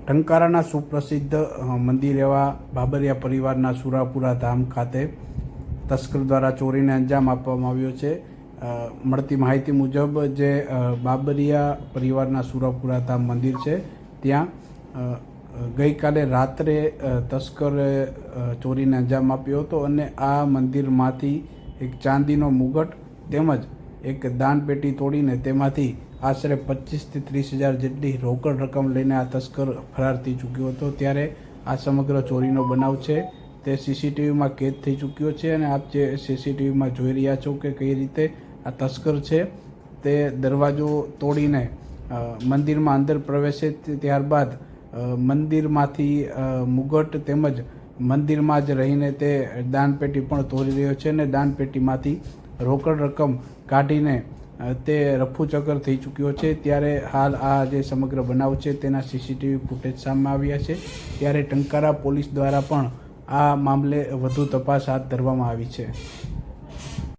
ટંકારાના સુપ્રસિદ્ધ મંદિર એવા બાબરિયા પરિવારના સુરાપુરા ધામ ખાતે તસ્કર દ્વારા ચોરીને અંજામ આપવામાં આવ્યો છે। મળતી માહિતી મુજબ જે બાબરિયા પરિવારના સુરાપુરા ધામ મંદિર છે ત્યાં ગઈકાલે રાત્રે તસ્કરે ચોરીને અંજામ આપ્યો હતો અને આ મંદિરમાંથી એક ચાંદીનો મુગટ તેમજ એક દાનપેટી તોડીને તેમાંથી આશરે 25 થી 30 હજાર જેટલી રોકડ રકમ લઈને આ તસ્કર ફરાર થઈ ચૂક્યો હતો। ત્યારે આ સમગ્ર ચોરીનો બનાવ છે તે સીસીટીવીમાં કેદ થઈ ચૂક્યો છે અને આપ જે સીસીટીવીમાં જોઈ રહ્યા છો કે કઈ રીતે આ તસ્કર છે તે દરવાજો તોડીને મંદિરમાં અંદર પ્રવેશે ત્યારબાદ મંદિરમાંથી મુગટ તેમજ મંદિરમાં જ રહીને તે દાનપેટી પણ તોડી રહ્યો છે અને દાનપેટીમાંથી રોકડ રકમ કાઢીને તે રફુચક્કર થઈ ચૂક્યો છે। ત્યારે હાલ આ જે સમગ્ર બનાવ છે તેના સીસીટીવી ફૂટેજ સામે આવ્યા છે। ત્યારે ટંકારા પોલીસ દ્વારા પણ આ મામલે વધુ તપાસ હાથ ધરવામાં આવી છે।